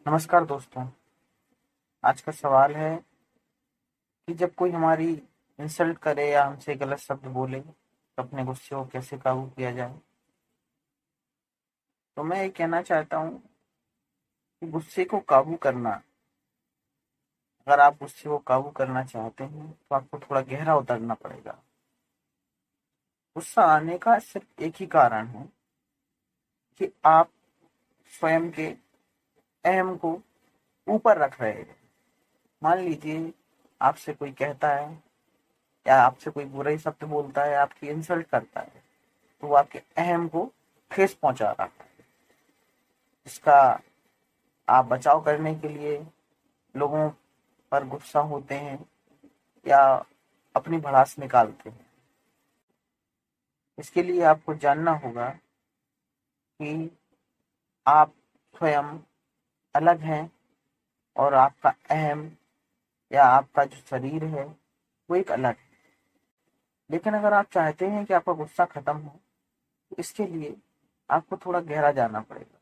नमस्कार दोस्तों। आज का सवाल है कि जब कोई हमारी इंसल्ट करे या हमसे गलत शब्द बोले तो अपने गुस्से को कैसे काबू किया जाए। तो मैं ये कहना चाहता हूँ कि गुस्से को काबू करना, अगर आप गुस्से को काबू करना चाहते हैं तो आपको थोड़ा गहरा उतरना पड़ेगा। गुस्सा आने का सिर्फ एक ही कारण है कि आप स्वयं के अहम को ऊपर रख रहे हैं। मान लीजिए आपसे कोई कहता है या आपसे कोई बुरा ही शब्द बोलता है, आपकी इंसल्ट करता है, तो वो आपके अहम को ठेस पहुंचा रहा है। इसका आप बचाव करने के लिए लोगों पर गुस्सा होते हैं या अपनी भड़ास निकालते हैं। इसके लिए आपको जानना होगा कि आप स्वयं अलग हैं और आपका अहम या आपका जो शरीर है वो एक अलग है। लेकिन अगर आप चाहते हैं कि आपका गुस्सा खत्म हो तो इसके लिए आपको थोड़ा गहरा जाना पड़ेगा।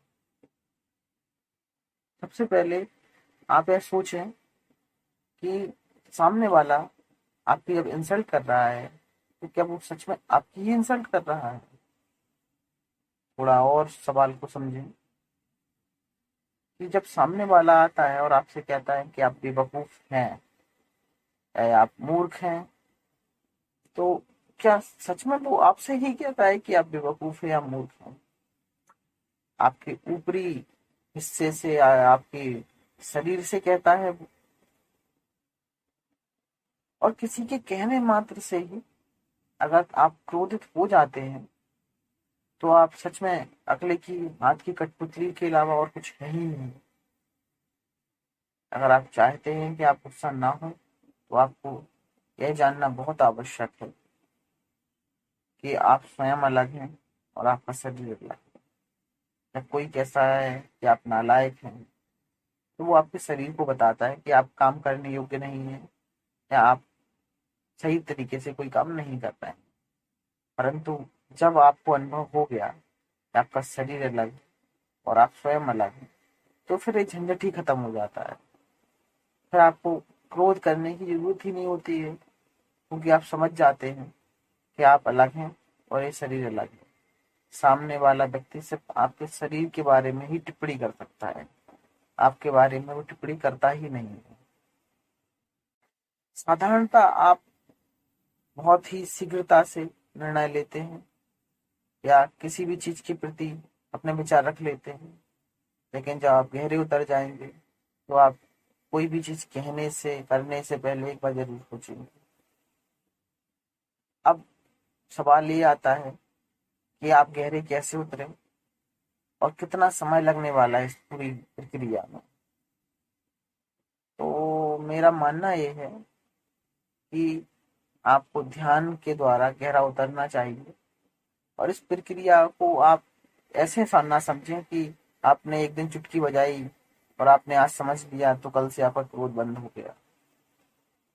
सबसे पहले आप यह सोचें कि सामने वाला आपकी जब इंसल्ट कर रहा है तो क्या वो सच में आपकी ही इंसल्ट कर रहा है। थोड़ा और सवाल को समझें कि जब सामने वाला आता है और आपसे कहता है कि आप बेवकूफ हैं या आप मूर्ख हैं, तो क्या सच में वो आपसे ही कहता है कि आप बेवकूफ हैं या मूर्ख हैं। आपके ऊपरी हिस्से से या आपके शरीर से कहता है वो। और किसी के कहने मात्र से ही अगर आप क्रोधित हो जाते हैं तो आप सच में अगले की हाथ की कठपुतली के अलावा और कुछ है ही नहीं। अगर आप चाहते हैं कि आप गुस्सा ना हो तो आपको यह जानना बहुत आवश्यक है कि आप स्वयं अलग हैं और आपका शरीर अलग है। जब कोई कैसा है कि आप नालायक हैं तो वो आपके शरीर को बताता है कि आप काम करने योग्य नहीं है या आप सही तरीके से कोई काम नहीं कर पाए। परंतु जब आपको अनुभव हो गया कि आपका शरीर अलग और आप स्वयं अलग हैं, तो फिर ये झंझट ही खत्म हो जाता है। फिर आपको क्रोध करने की जरूरत ही नहीं होती है, क्योंकि आप समझ जाते हैं कि आप अलग हैं और ये शरीर अलग है। सामने वाला व्यक्ति सिर्फ आपके शरीर के बारे में ही टिप्पणी कर सकता है, आपके बारे में वो टिप्पणी करता ही नहीं है। साधारणतः आप बहुत ही शीघ्रता से निर्णय लेते हैं या किसी भी चीज के प्रति अपने विचार रख लेते हैं। लेकिन जब आप गहरे उतर जाएंगे तो आप कोई भी चीज कहने से करने से पहले एक बार जरूर सोचेंगे। अब सवाल ये आता है कि आप गहरे कैसे उतरे और कितना समय लगने वाला है इस पूरी प्रक्रिया में। तो मेरा मानना ये है कि आपको ध्यान के द्वारा गहरा उतरना चाहिए और इस प्रक्रिया को आप ऐसे ना समझें कि आपने एक दिन चुटकी बजाई और आपने आज समझ लिया तो कल से आपका क्रोध बंद हो गया।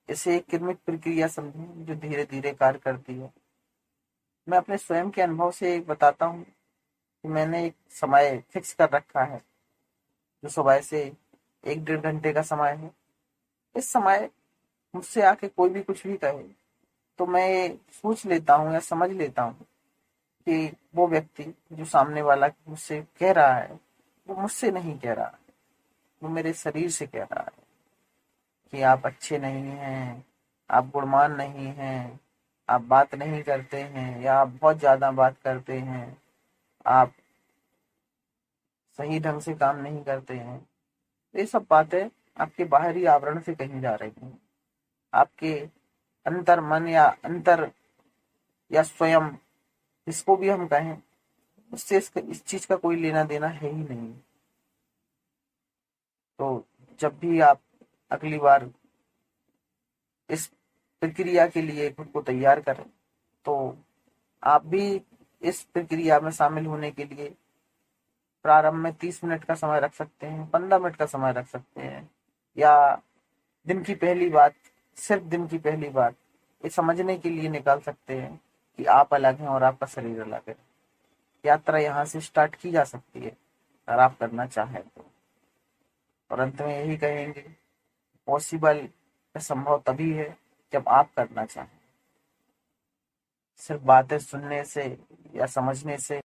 इसे एक क्रमिक प्रक्रिया समझें जो धीरे धीरे कार्य करती है। मैं अपने स्वयं के अनुभव से एक बताता हूँ कि मैंने एक समय फिक्स कर रखा है जो सुबह से 1 डेढ़ घंटे का समय है। इस समय मुझसे आके कोई भी कुछ भी कहे तो मैं ये सोच लेता हूँ या समझ लेता हूँ कि वो व्यक्ति जो सामने वाला मुझसे कह रहा है वो मुझसे नहीं कह रहा है, वो मेरे शरीर से कह रहा है कि आप अच्छे नहीं हैं, आप गुणवान नहीं हैं, आप बात नहीं करते हैं या आप बहुत ज्यादा बात करते हैं, आप सही ढंग से काम नहीं करते हैं। ये सब बातें आपके बाहरी आवरण से कही जा रही हैं। आपके अंतर मन या अंतर या स्वयं, जिसको भी हम कहें, उससे इस चीज का कोई लेना देना है ही नहीं। तो जब भी आप अगली बार इस प्रक्रिया के लिए खुद को तैयार करें तो आप भी इस प्रक्रिया में शामिल होने के लिए प्रारंभ में 30 मिनट का समय रख सकते हैं, 15 मिनट का समय रख सकते हैं, या दिन की पहली बात, सिर्फ दिन की पहली बात ये समझने के लिए निकाल सकते हैं कि आप अलग हैं और आपका शरीर अलग है। यात्रा यहाँ से स्टार्ट की जा सकती है अगर आप करना चाहें तो। और अंत में यही कहेंगे, पॉसिबल या संभव तभी है जब आप करना चाहें। सिर्फ बातें सुनने से या समझने से